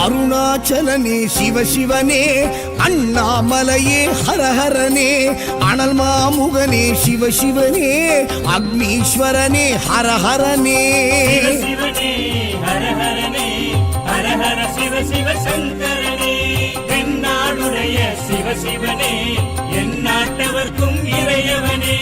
அருணாச்சலனே சிவசிவனே, அண்ணாமலையே ஹரஹரனே, அனல் மாமுகனே சிவசிவனே, அக்னீஸ்வரனே ஹரஹரனே. சிவசிவனே ஹரஹரனே, ஹரஹர சிவ சிவ சங்கரனே, தென்னாடுடைய சிவசிவனே, என் நாட்டவர்க்கும் இறையவனே.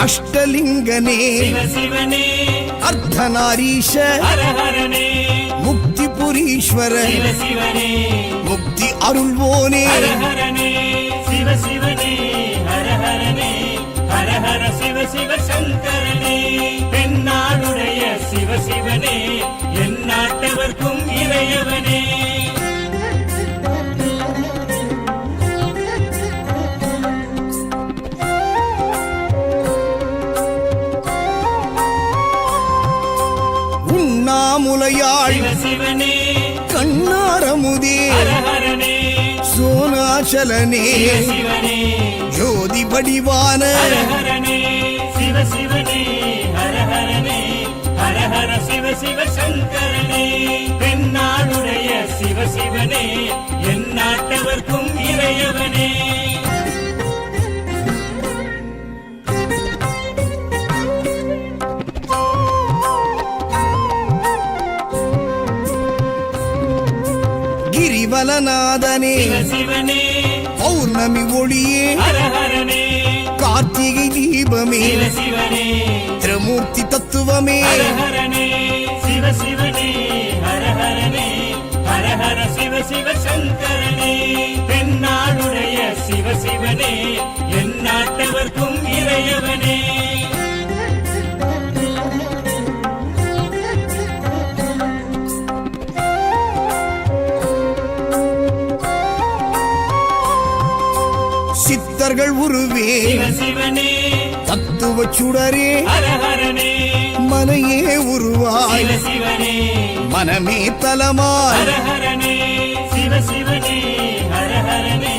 அஷ்டலிங்கனே சிவசிவனே, அர்த்தநாரீஷ ஹரஹரனே, முக்திபுரீஸ்வர சிவசிவனே, முக்தி அருள்வோனே. ஹரஹரனே சிவசிவனே, ஹரஹரனே, ஹரஹர சிவ சிவ சங்கரனே, தென்னாடுடைய சிவசிவனே, என் நாட்டவர்க்கும் இறையவனே. உண்ணாமுலையாள் சிவசிவனே, கண்ணாரமுதே ஹரஹரனே, சோனாச்சலனே சிவசிவனே, ஜோதி வடிவான ஹரஹரனே சிவசிவனே, ஹரஹரனே, ஹரஹர சிவ சிவ சங்கரனே, தென்னாடுடைய சிவசிவனே, என் நாட்டவர்க்கும் இறையவனே. கிரிவலநாதனே சிவசிவனே, பௌர்ணமி ஒளியே ஹரஹரனே, கார்த்திகை தீபமே சிவசிவனே, திரிமூர்த்தி தத்துவமே. ஹரஹரனே சிவசிவனே, ஹரஹரனே, ஹரஹர சிவ சிவ சங்கரனே, தென்னாடுடைய சிவசிவனே, என் நாட்டவர்க்கும் இறையவனே. சித்தர்கள் உருவே சிவசிவனே, தத்துவ சுடரே ஹரஹரனே, மனையே உருவாய் சிவசிவனே, மனமே தலமாய். ஹரஹரனே சிவசிவனே, ஹரஹரனே,